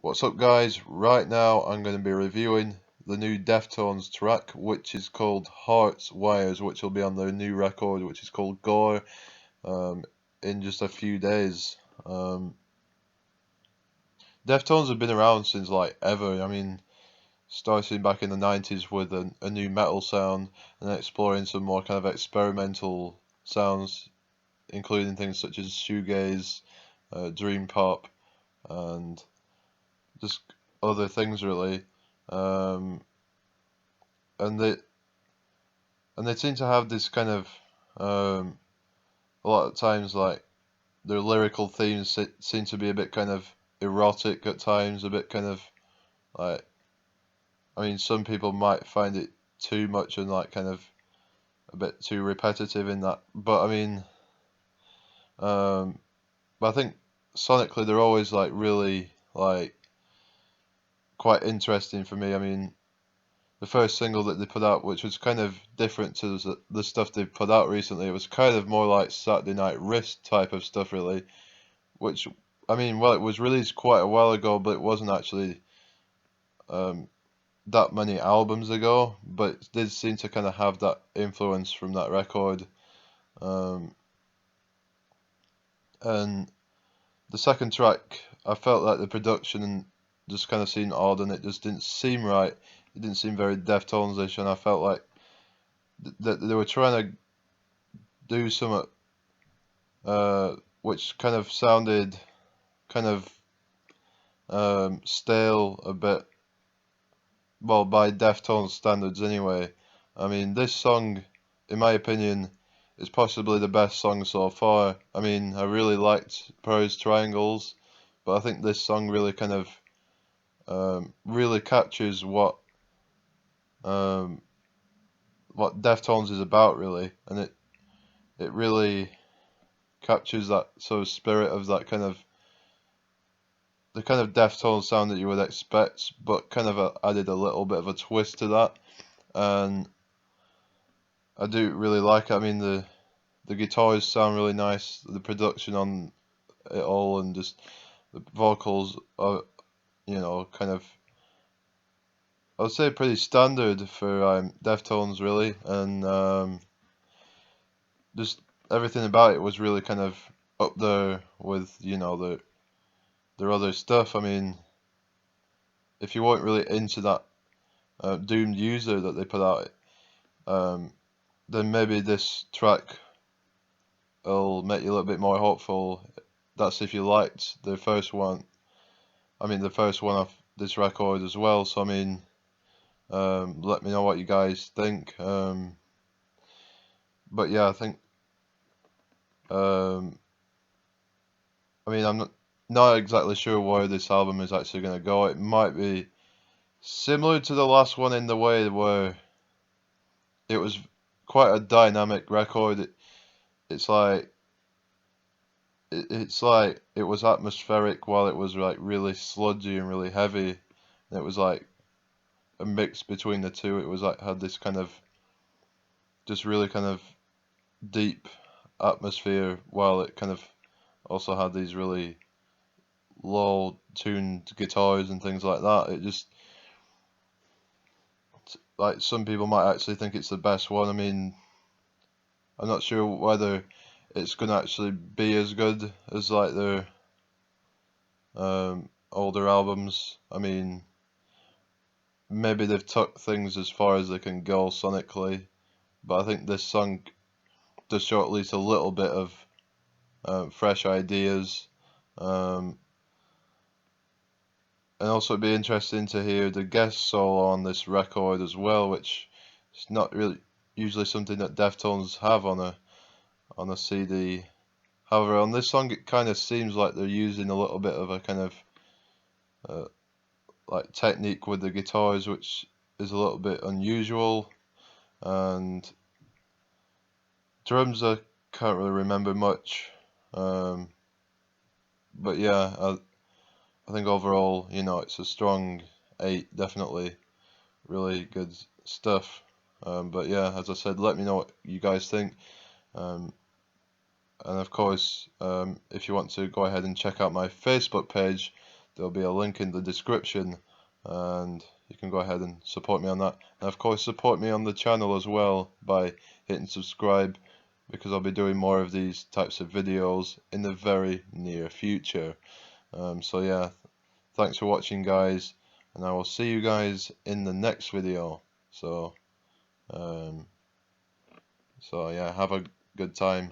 What's up, guys? Right now I'm going to be reviewing the new Deftones track, which is called Hearts Wires, which will be on their new record, which is called Gore, um, in just a few days. Deftones have been around since like ever. I mean, starting back in the 90s with a new metal sound and exploring some more kind of experimental sounds, including things such as shoegaze, dream pop, and just other things really. Um, and they seem to have this kind of a lot of times like their lyrical themes seem to be a bit kind of erotic at times, a bit kind of like, I mean, some people might find it too much and like kind of a bit too repetitive in that, but I mean, um, but I think sonically they're always like really like quite interesting for me. I mean, the first single that they put out, which was kind of different to the stuff they've put out recently. It was kind of more like Saturday Night Wrist type of stuff, really. Which, I mean, well, it was released quite a while ago, but it wasn't actually um, that many albums ago. But it did seem to kind of have that influence from that record. Um, and the second track, I felt like the production just kind of seemed odd, and it just didn't seem right. It didn't seem very Deftones-ish, and I felt like that they were trying to do some which kind of sounded kind of stale a bit, well, by Deftones standards anyway. I mean, this song, in my opinion, is possibly the best song so far. I mean, I really liked Prose Triangles, but I think this song really kind of really captures um, what Deftones is about, really, and it really captures that sort of spirit of that kind of the kind of Deftones sound that you would expect, but kind of added a little bit of a twist to that, and I do really like it. I mean, the guitars sound really nice, the production on it all, and just the vocals are, kind of, I would say pretty standard for Deftones, really, and just everything about it was really kind of up there with, their other stuff. I mean, if you weren't really into that Doomed User that they put out, um, then maybe this track will make you a little bit more hopeful. That's if you liked the first one. I mean, the first one of this record as well. So I mean, let me know what you guys think. But yeah, I think. Um, I mean, I'm not exactly sure where this album is actually going to go. It might be similar to the last one in the way where it was quite a dynamic record. It's like it's like it was atmospheric while it was like really sludgy and really heavy. And it was like a mix between the two. It was like had this kind of just really kind of deep atmosphere while it kind of also had these really low tuned guitars and things like that. It just like some people might actually think it's the best one. I mean, I'm not sure whether it's gonna actually be as good as like their older albums. I mean, maybe they've took things as far as they can go sonically, but I think this song does show at least a little bit of fresh ideas. Um, and also it'd be interesting to hear the guest solo on this record as well, which is not really usually something that Deftones have on a CD. However, on this song it kind of seems like they're using a little bit of a kind of uh, like technique with the guitars, which is a little bit unusual. And drums, I can't really remember much. Um, but yeah, I think overall, it's a strong 8, definitely. Really good stuff. But yeah, as I said, let me know what you guys think. Um, and of course, if you want to go ahead and check out my Facebook page, there'll be a link in the description, and you can go ahead and support me on that. And of course, support me on the channel as well by hitting subscribe, because I'll be doing more of these types of videos in the very near future. So yeah, thanks for watching, guys, and I will see you guys in the next video. So yeah, have a good time.